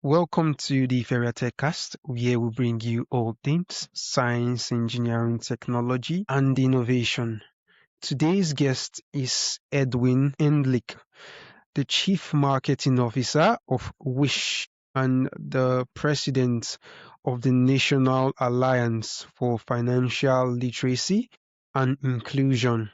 Welcome to the TechCast, where we bring you all things science, engineering, technology, and innovation. Today's guest is Edwin Endlich, the Chief Marketing Officer of Wysh and the President of the National Alliance for Financial Literacy and Inclusion.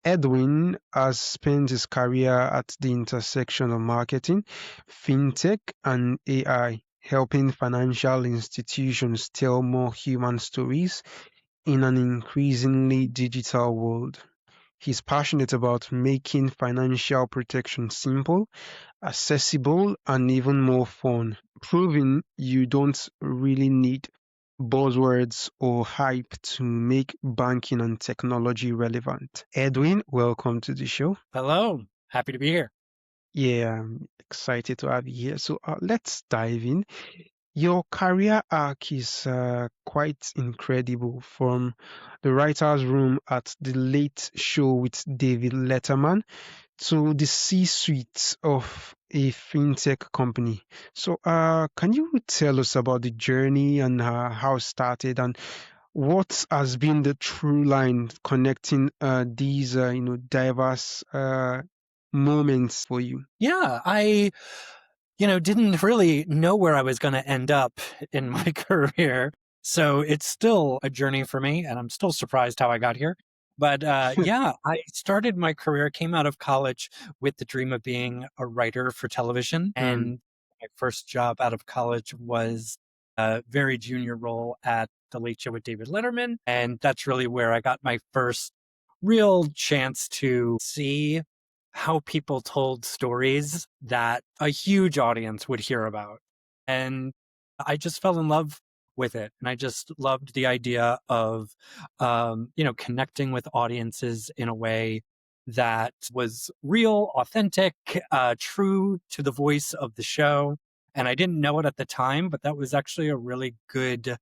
Edwin has spent his career at the intersection of marketing, FinTech, and AI, helping financial institutions tell more human stories in an increasingly digital world. He's passionate about making financial protection simple, accessible, and even more fun, proving you don't really need buzzwords or hype to make banking and technology relevant. Edwin, welcome to the show. Hello, happy to be here. Yeah, I'm excited to have you here. So let's dive in. Your career arc is quite incredible, from the writer's room at the Late Show with David Letterman to the C-suite of a fintech company. So can you tell us about the journey and how it started, and what has been the through line connecting these diverse moments for you? Yeah, I didn't really know where I was going to end up in my career. So it's still a journey for me, and I'm still surprised how I got here. But yeah, I started my career, came out of college with the dream of being a writer for television. Hmm. And my first job out of college was a very junior role at The Late Show with David Letterman. And that's really where I got my first real chance to see how people told stories that a huge audience would hear about. And I just fell in love with it. And I just loved the idea of, connecting with audiences in a way that was real, authentic, true to the voice of the show. And I didn't know it at the time, but that was actually a really good,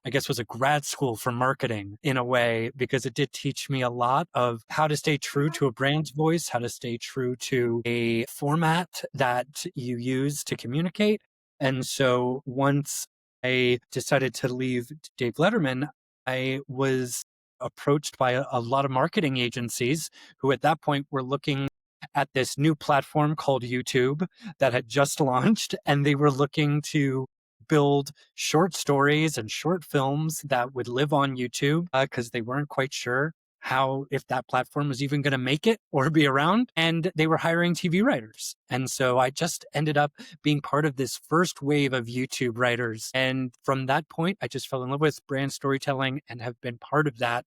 I guess, was a grad school for marketing in a way, because it did teach me a lot of how to stay true to a brand's voice, how to stay true to a format that you use to communicate. And so once I decided to leave Dave Letterman, I was approached by a lot of marketing agencies who at that point were looking at this new platform called YouTube that had just launched, and they were looking to build short stories and short films that would live on YouTube because they weren't quite sure how, if that platform was even going to make it or be around. And they were hiring TV writers. And so I just ended up being part of this first wave of YouTube writers. And from that point, I just fell in love with brand storytelling and have been part of that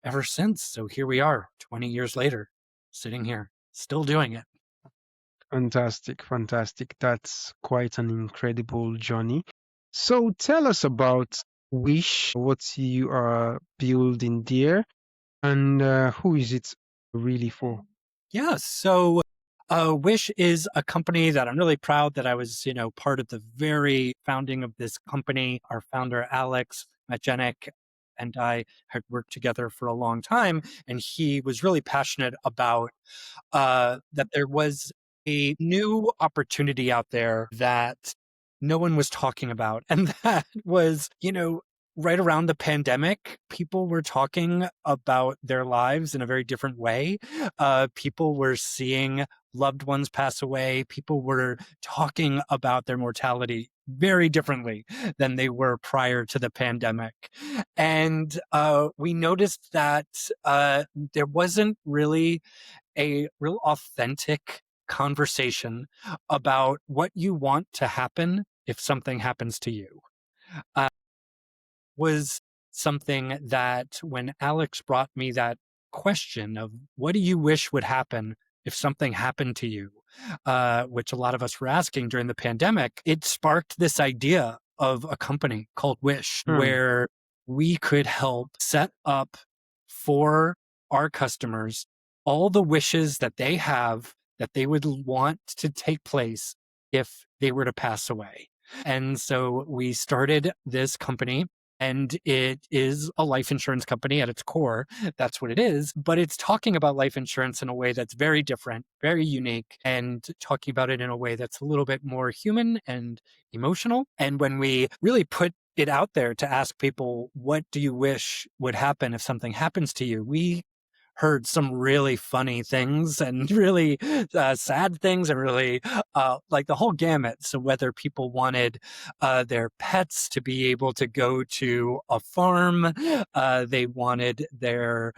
ever since. So here we are, 20 years later, sitting here, still doing it. Fantastic, fantastic. That's quite an incredible journey. So tell us about Wish, what you are building there, and who is it really for? Yeah. So Wish is a company that I'm really proud that I was, part of the very founding of this company. Our founder, Alex Majenik, and I had worked together for a long time. And he was really passionate about that there was a new opportunity out there that no one was talking about. And that was, right around the pandemic, people were talking about their lives in a very different way. People were seeing loved ones pass away. People were talking about their mortality very differently than they were prior to the pandemic. And we noticed that there wasn't really a real authentic conversation about what you want to happen if something happens to you. Was something that when Alex brought me that question of what do you wish would happen if something happened to you, which a lot of us were asking during the pandemic, it sparked this idea of a company called Wysh, Hmm. where we could help set up for our customers all the wishes that they have that they would want to take place if they were to pass away. And so we started this company And it is a life insurance company at its core. That's what it is. But it's talking about life insurance in a way that's very different, very unique, and talking about it in a way that's a little bit more human and emotional. And when we really put it out there to ask people, what do you wish would happen if something happens to you? We heard some really funny things and really sad things and really like the whole gamut. So whether people wanted their pets to be able to go to a farm, they wanted their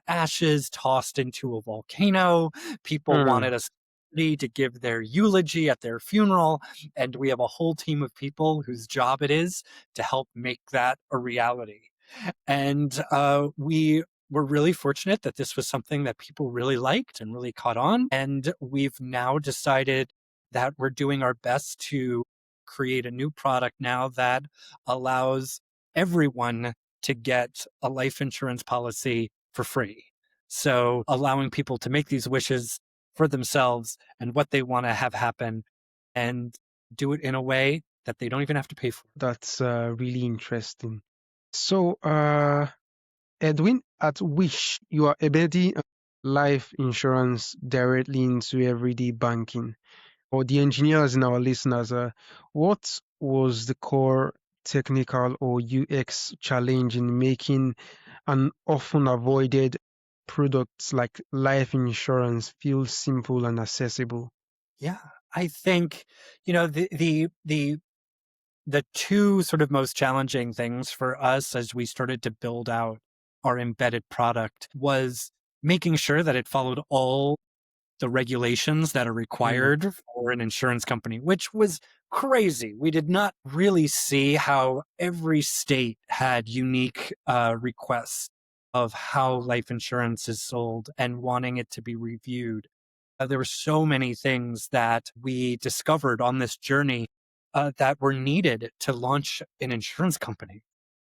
ashes tossed into a volcano, people Hmm. wanted a celebrity to give their eulogy at their funeral, and we have a whole team of people whose job it is to help make that a reality. And we were really fortunate that this was something that people really liked and really caught on. And we've now decided that we're doing our best to create a new product now that allows everyone to get a life insurance policy for free. So allowing people to make these wishes for themselves and what they want to have happen and do it in a way that they don't even have to pay for. That's really interesting. So, Edwin, at Wish, you are embedding life insurance directly into everyday banking. For the engineers and our listeners, what was the core technical or UX challenge in making an often avoided products like life insurance feel simple and accessible? Yeah, I think, the two sort of most challenging things for us as we started to build out our embedded product was making sure that it followed all the regulations that are Mm, required for an insurance company, which was crazy. We did not really see how every state had unique requests of how life insurance is sold and wanting it to be reviewed. There were so many things that we discovered on this journey that were needed to launch an insurance company.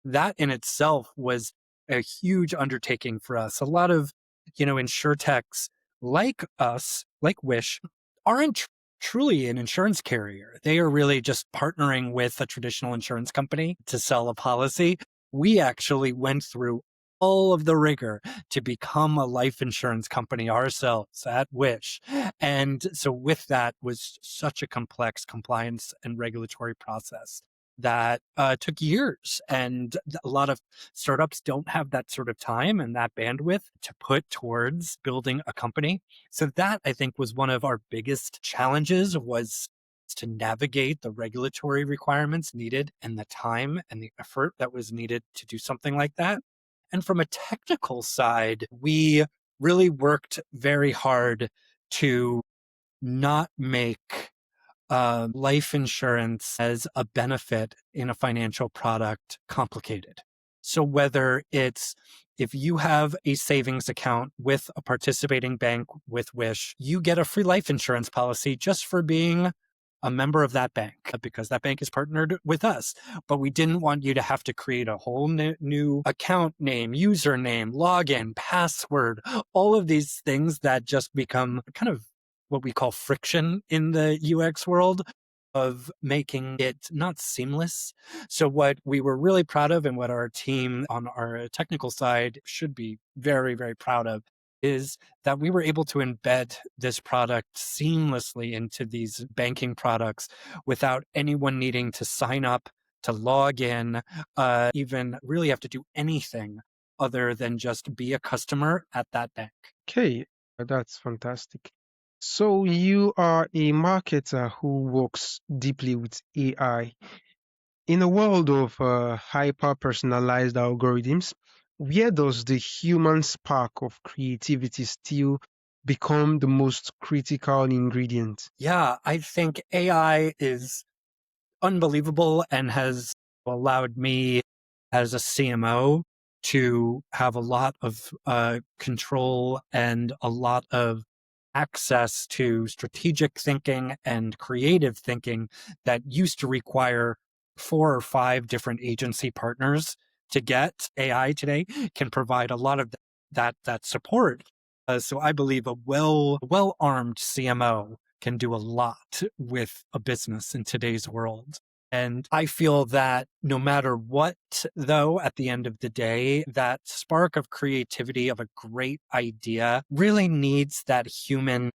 That in itself was a huge undertaking for us. A lot of, insurtechs like us, like Wish, aren't truly an insurance carrier. They are really just partnering with a traditional insurance company to sell a policy. We actually went through all of the rigor to become a life insurance company ourselves at Wish. And so with that was such a complex compliance and regulatory process that took years. And a lot of startups don't have that sort of time and that bandwidth to put towards building a company. So that I think was one of our biggest challenges was to navigate the regulatory requirements needed and the time and the effort that was needed to do something like that. And from a technical side, we really worked very hard to not make life insurance as a benefit in a financial product complicated. So whether it's if you have a savings account with a participating bank with Wish, you get a free life insurance policy just for being a member of that bank because that bank is partnered with us. But we didn't want you to have to create a whole new account name, username, login, password, all of these things that just become kind of what we call friction in the UX world of making it not seamless. So what we were really proud of and what our team on our technical side should be very, very proud of is that we were able to embed this product seamlessly into these banking products without anyone needing to sign up, to log in, even really have to do anything other than just be a customer at that bank. okay, that's fantastic. So you are a marketer who works deeply with AI. In a world of hyper-personalized algorithms, where does the human spark of creativity still become the most critical ingredient? Yeah, I think AI is unbelievable and has allowed me as a CMO to have a lot of control and a lot of access to strategic thinking and creative thinking that used to require 4 or 5 different agency partners to get. AI today can provide a lot of that support. So I believe a well armed CMO can do a lot with a business in today's world. And I feel that no matter what, though, at the end of the day, that spark of creativity of a great idea really needs that human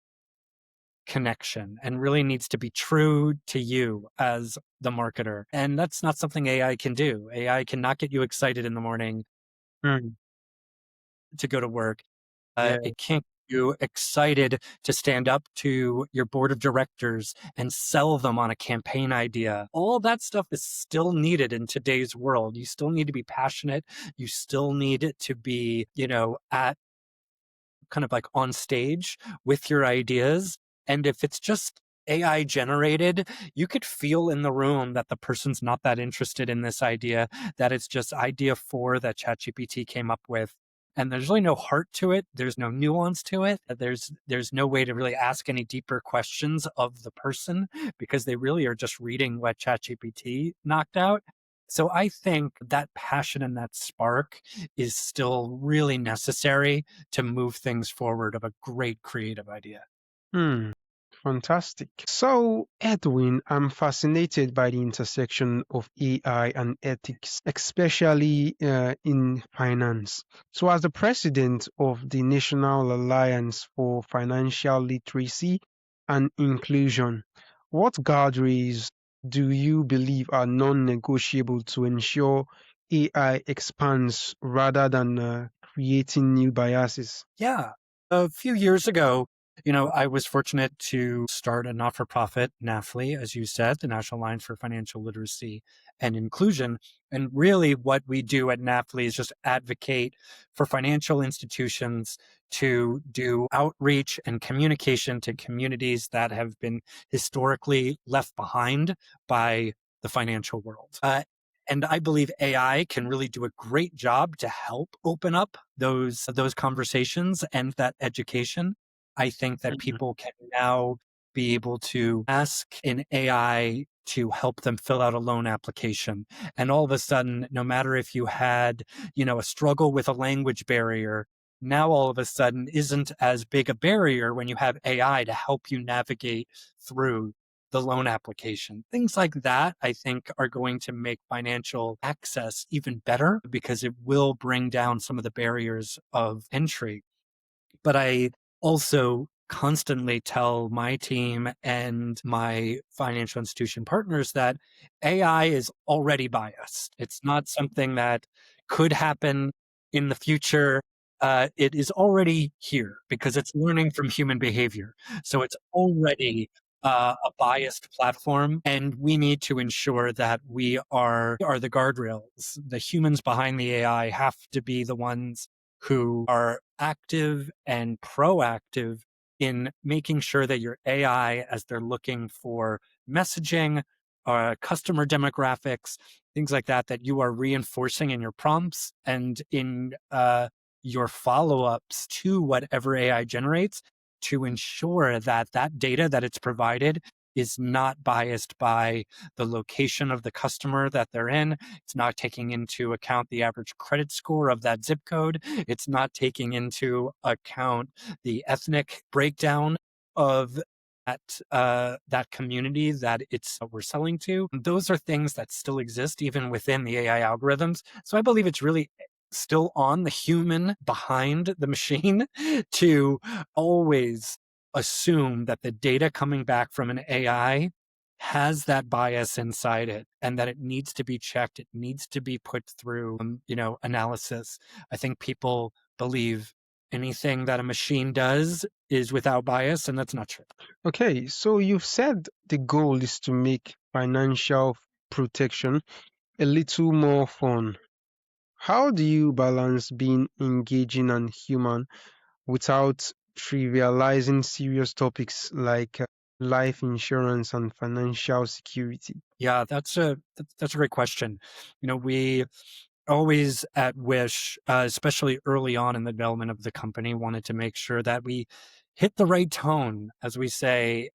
connection and really needs to be true to you as the marketer. And that's not something AI can do. AI cannot get you excited in the morning Mm, to go to work. yeah. It can't get you excited to stand up to your board of directors and sell them on a campaign idea. All that stuff is still needed in today's world. You still need to be passionate. You still need to be, at kind of like on stage with your ideas. And if it's just AI generated, you could feel in the room that the person's not that interested in this idea, that it's just idea 4 that ChatGPT came up with. And there's really no heart to it. There's no nuance to it. There's no way to really ask any deeper questions of the person because they really are just reading what ChatGPT knocked out. So I think that passion and that spark is still really necessary to move things forward of a great creative idea. Hmm. Fantastic. So, Edwin, I'm fascinated by the intersection of AI and ethics, especially in finance. So, as the president of the National Alliance for Financial Literacy and Inclusion, what guardrails do you believe are non-negotiable to ensure AI expands rather than creating new biases? Yeah. A few years ago, I was fortunate to start a not-for-profit, NAFLI, as you said, the National Alliance for Financial Literacy and Inclusion. And really what we do at NAFLI is just advocate for financial institutions to do outreach and communication to communities that have been historically left behind by the financial world. And I believe AI can really do a great job to help open up those conversations and that education. I think that Mhm. people can now be able to ask an AI to help them fill out a loan application. And all of a sudden, no matter if you had, a struggle with a language barrier, now all of a sudden isn't as big a barrier when you have AI to help you navigate through the loan application. Things like that, I think, are going to make financial access even better because it will bring down some of the barriers of entry. But I also constantly tell my team and my financial institution partners that AI is already biased. It's not something that could happen in the future. It is already here because it's learning from human behavior. So it's already a biased platform, and we need to ensure that we are the guardrails. The humans behind the AI have to be the ones who are active and proactive in making sure that your AI, as they're looking for messaging, customer demographics, things like that, that you are reinforcing in your prompts and in your follow-ups to whatever AI generates to ensure that that data that it's provided is not biased by the location of the customer that they're in. It's not taking into account the average credit score of that zip code. It's not taking into account the ethnic breakdown of that community that we're selling to. Those are things that still exist even within the AI algorithms. So I believe it's really still on the human behind the machine to always assume that the data coming back from an AI has that bias inside it and that it needs to be checked. It needs to be put through, analysis. I think people believe anything that a machine does is without bias, and that's not true. Okay, so you've said the goal is to make financial protection a little more fun. How do you balance being engaging and human without trivializing serious topics like life insurance and financial security? Yeah, that's a great question. We always at Wish, especially early on in the development of the company, wanted to make sure that we hit the right tone, as we say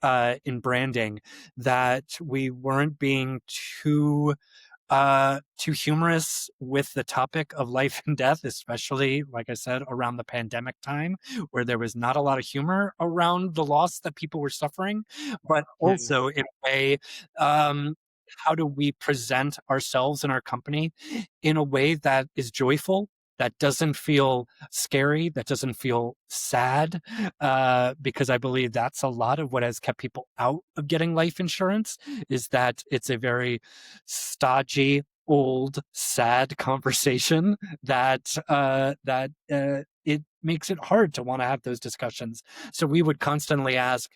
in branding, that we weren't being too humorous with the topic of life and death, especially, like I said, around the pandemic time, where there was not a lot of humor around the loss that people were suffering, but Yeah. also in a way, um, how do we present ourselves and our company in a way that is joyful, that doesn't feel scary, that doesn't feel sad, because I believe that's a lot of what has kept people out of getting life insurance, is that it's a very stodgy, old, sad conversation that it makes it hard to want to have those discussions. So we would constantly ask,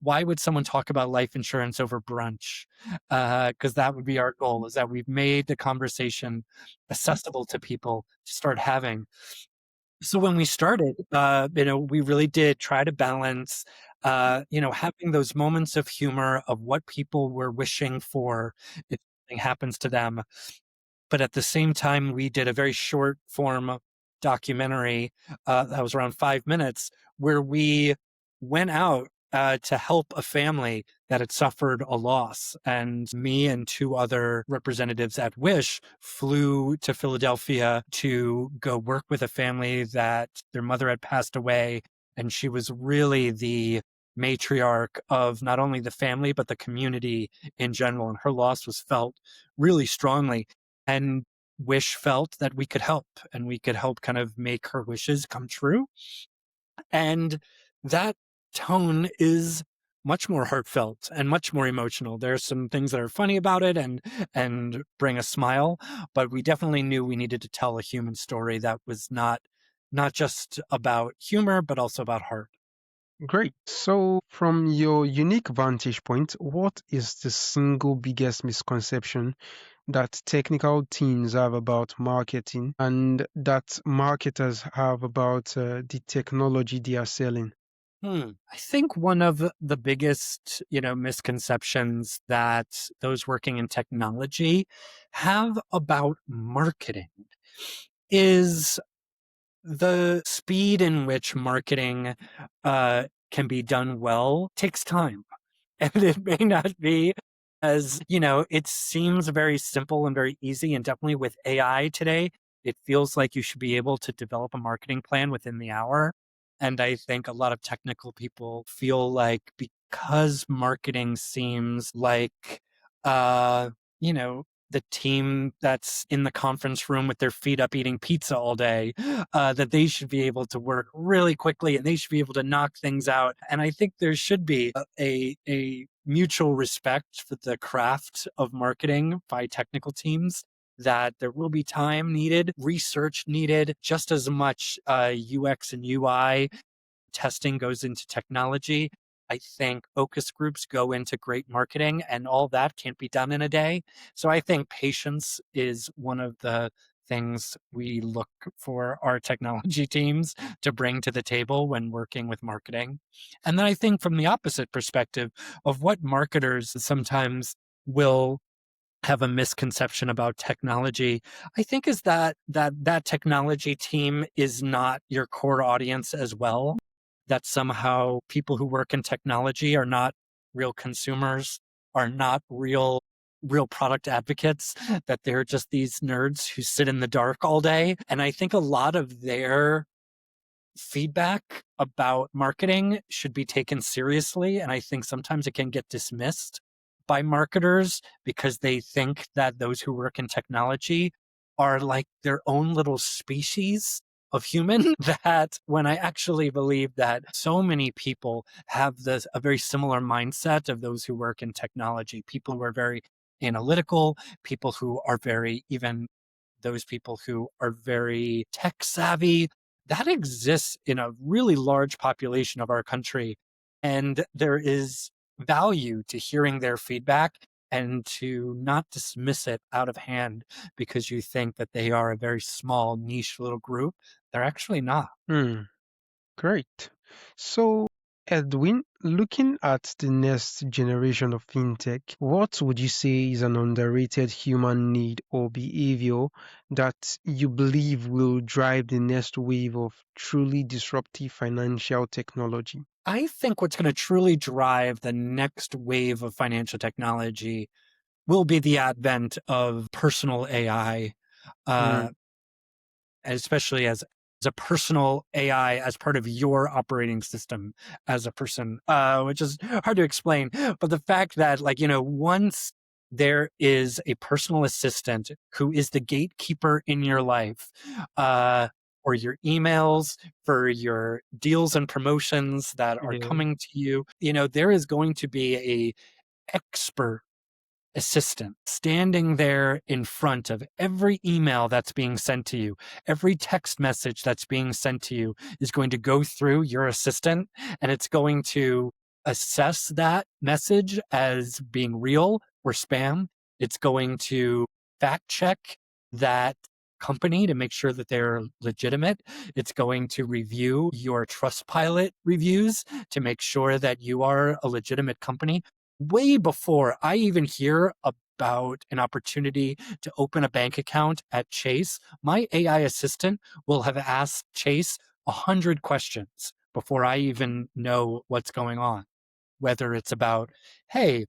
why would someone talk about life insurance over brunch? Because that would be our goal, is that we've made the conversation accessible to people to start having. So when we started, we really did try to balance, having those moments of humor of what people were wishing for if something happens to them, but at the same time, we did a very short form documentary that was around 5 minutes, where we went out to help a family that had suffered a loss. And me and two other representatives at Wysh flew to Philadelphia to go work with a family that their mother had passed away. And she was really the matriarch of not only the family, but the community in general. And her loss was felt really strongly. And Wysh felt that we could help, and we could help kind of make her wishes come true. And that tone is much more heartfelt and much more emotional. There are some things that are funny about it and bring a smile, but we definitely knew we needed to tell a human story that was not just about humor, but also about heart. Great. So, from your unique vantage point, what is the single biggest misconception that technical teams have about marketing and that marketers have about the technology they are selling? I think one of the biggest, misconceptions that those working in technology have about marketing is the speed in which marketing can be done well takes time. And it may not be as, it seems very simple and very easy. And definitely with AI today, it feels like you should be able to develop a marketing plan within the hour. And I think a lot of technical people feel like, because marketing seems like, uh, you know, the team that's in the conference room with their feet up eating pizza all day, that they should be able to work really quickly and they should be able to knock things out. And I think there should be a mutual respect for the craft of marketing by technical teams, that there will be time needed, research needed, just as much UX and UI testing goes into technology. I think focus groups go into great marketing, and all that can't be done in a day. So I think patience is one of the things we look for our technology teams to bring to the table when working with marketing. And then I think from the opposite perspective of what marketers sometimes will have a misconception about technology, I think is that technology team is not your core audience as well. That somehow people who work in technology are not real consumers, are not real product advocates, that they're just these nerds who sit in the dark all day. And I think a lot of their feedback about marketing should be taken seriously. And I think sometimes it can get dismissed by marketers because they think that those who work in technology are like their own little species of human. That when I actually believe that so many people have a very similar mindset of those who work in technology, people who are very analytical, people who are very, even those people who are very tech savvy, that exists in a really large population of our country. And there is value to hearing their feedback and to not dismiss it out of hand because you think that they are a very small niche little group. They're actually not. Hmm. Great. So, Edwin, looking at the next generation of fintech, what would you say is an underrated human need or behavior that you believe will drive the next wave of truly disruptive financial technology? I think what's going to truly drive the next wave of financial technology will be the advent of personal AI, Hmm. uh, especially as a personal AI as part of your operating system as a person, which is hard to explain. But the fact that, like, once there is a personal assistant who is the gatekeeper in your life, or your emails, for your deals and promotions that are Yeah, coming to you. There is going to be a expert assistant standing there in front of every email that's being sent to you. Every text message that's being sent to you is going to go through your assistant, and it's going to assess that message as being real or spam. It's going to fact check that company to make sure that they're legitimate. It's going to review your Trustpilot reviews to make sure that you are a legitimate company. Way before I even hear about an opportunity to open a bank account at Chase, my AI assistant will have asked Chase 100 questions before I even know what's going on. Whether it's about, hey,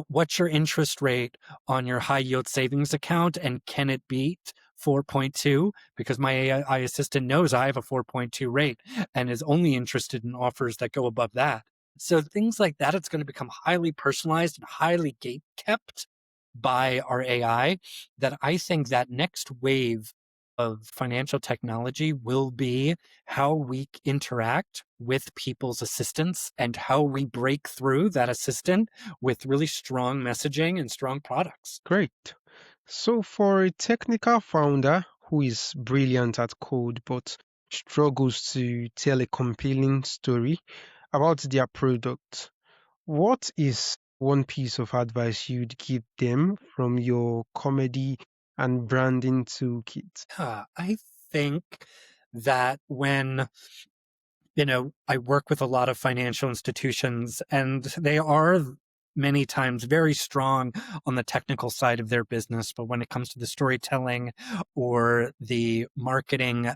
what's your interest rate on your high yield savings account, and can it beat 4.2? Because my AI assistant knows I have a 4.2 rate and is only interested in offers that go above that. So things like that, it's going to become highly personalized and highly gate kept by our AI. That I think that next wave of financial technology will be how we interact with people's assistants and how we break through that assistant with really strong messaging and strong products. great. So, for a technical founder who is brilliant at code but struggles to tell a compelling story about their product, what is one piece of advice you'd give them from your comedy and branding toolkit? I think that when I work with a lot of financial institutions, and they are many times very strong on the technical side of their business, but when it comes to the storytelling or the marketing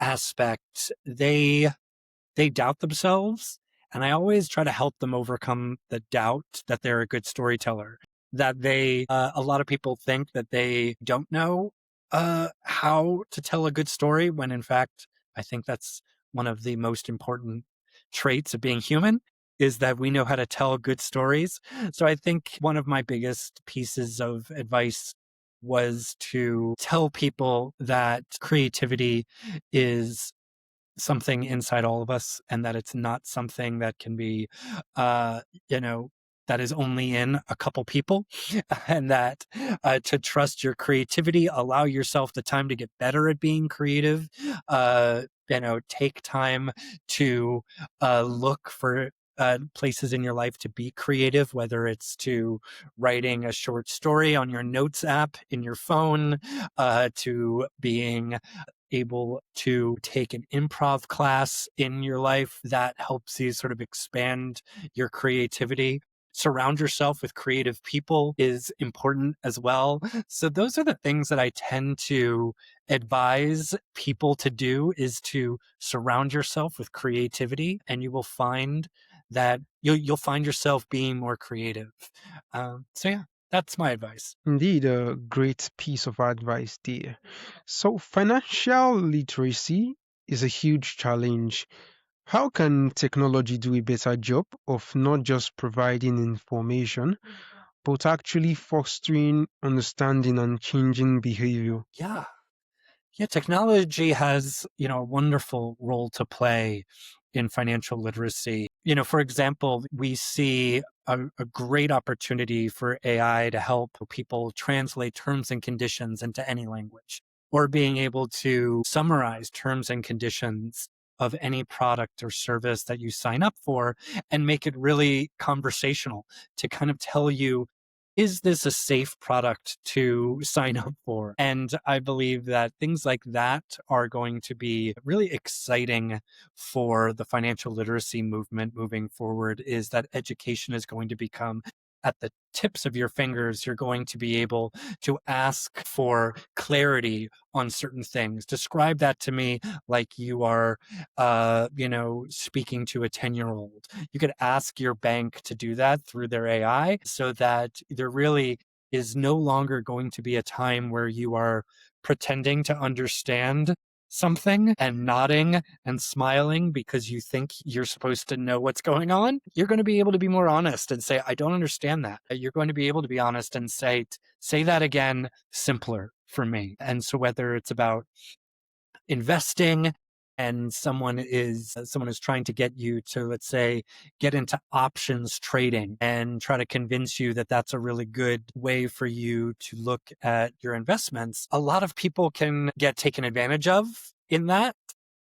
aspect, they doubt themselves. And I always try to help them overcome the doubt that they're a good storyteller. That a lot of people think that they don't know how to tell a good story, when in fact, I think that's one of the most important traits of being human, is that we know how to tell good stories. So I think one of my biggest pieces of advice was to tell people that creativity is something inside all of us, and that it's not something that can be, uh, you know, that is only in a couple people, and that to trust your creativity, allow yourself the time to get better at being creative, take time to look for places in your life to be creative, whether it's to writing a short story on your notes app in your phone, to being able to take an improv class in your life that helps you sort of expand your creativity. Surround yourself with creative people is important as well. So those are the things that I tend to advise people to do, is to surround yourself with creativity, and you will find that you'll find yourself being more creative. So yeah, that's my advice. Indeed, a great piece of advice there. So, financial literacy is a huge challenge. How can technology do a better job of not just providing information, but actually fostering understanding and changing behavior? Yeah. Yeah, technology has, a wonderful role to play in financial literacy. For example, we see a great opportunity for AI to help people translate terms and conditions into any language, or being able to summarize terms and conditions of any product or service that you sign up for and make it really conversational, to kind of tell you, is this a safe product to sign up for? And I believe that things like that are going to be really exciting for the financial literacy movement moving forward, is that education is going to become at the tips of your fingers. You're going to be able to ask for clarity on certain things. Describe that to me like you are, speaking to a 10-year-old. You could ask your bank to do that through their AI, so that there really is no longer going to be a time where you are pretending to understand something and nodding and smiling because you think you're supposed to know what's going on, you're going to be able to be more honest and say, I don't understand that. You're going to be able to be honest and say that again simpler for me. And so whether it's about investing and someone is trying to get you to, let's say, get into options trading and try to convince you that that's a really good way for you to look at your investments, a lot of people can get taken advantage of in that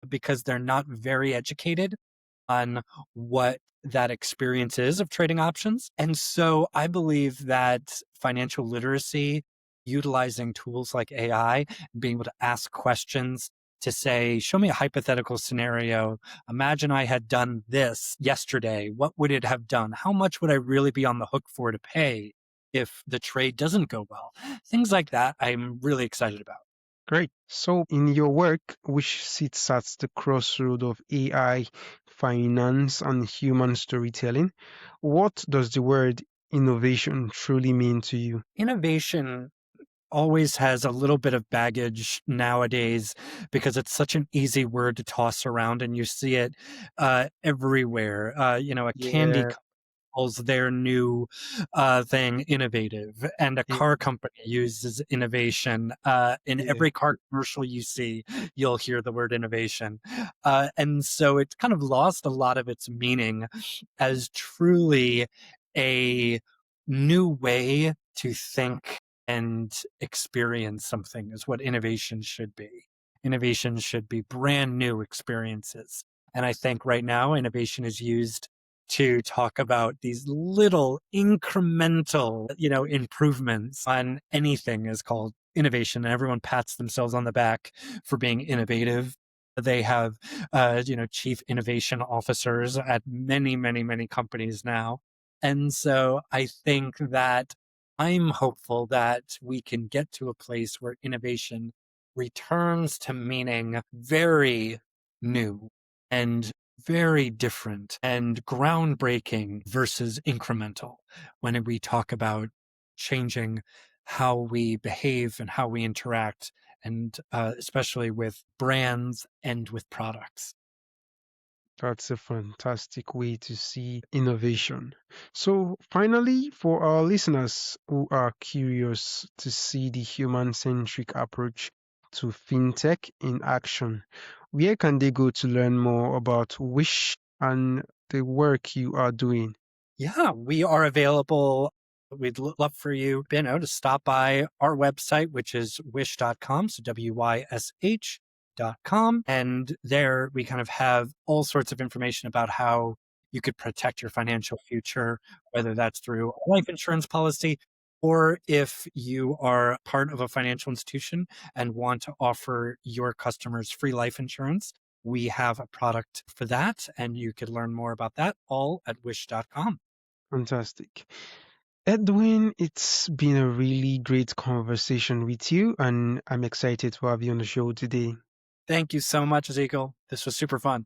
because they're not very educated on what that experience is of trading options. And so I believe that financial literacy, utilizing tools like AI, being able to ask questions to say, show me a hypothetical scenario. Imagine I had done this yesterday. What would it have done? How much would I really be on the hook for to pay if the trade doesn't go well? Things like that, I'm really excited about. Great. So, in your work, which sits at the crossroad of AI, finance, and human storytelling, what does the word innovation truly mean to you? Innovation always has a little bit of baggage nowadays because it's such an easy word to toss around and you see it everywhere. A candy Yeah, calls their new thing innovative, and a car company uses innovation. In yeah, every car commercial you see, you'll hear the word innovation. And so it's kind of lost a lot of its meaning as truly a new way to think and experience something is what innovation should be. Innovation should be brand new experiences. And I think right now innovation is used to talk about these little incremental, improvements on anything is called innovation. And everyone pats themselves on the back for being innovative. They have, chief innovation officers at many, many, many companies now. And so I think that I'm hopeful that we can get to a place where innovation returns to meaning very new and very different and groundbreaking versus incremental when we talk about changing how we behave and how we interact, and especially with brands and with products. that's a fantastic way to see innovation. So, finally, for our listeners who are curious to see the human centric approach to fintech in action, where can they go to learn more about Wish and the work you are doing? Yeah, we are available. We'd love for you, to stop by our website, which is wysh.com. So WYSH.com. And there we kind of have all sorts of information about how you could protect your financial future, whether that's through a life insurance policy, or if you are part of a financial institution and want to offer your customers free life insurance, we have a product for that. And you could learn more about that all at wysh.com. Fantastic. Edwin, it's been a really great conversation with you, and I'm excited to have you on the show today. Thank you so much, Ezekiel. This was super fun.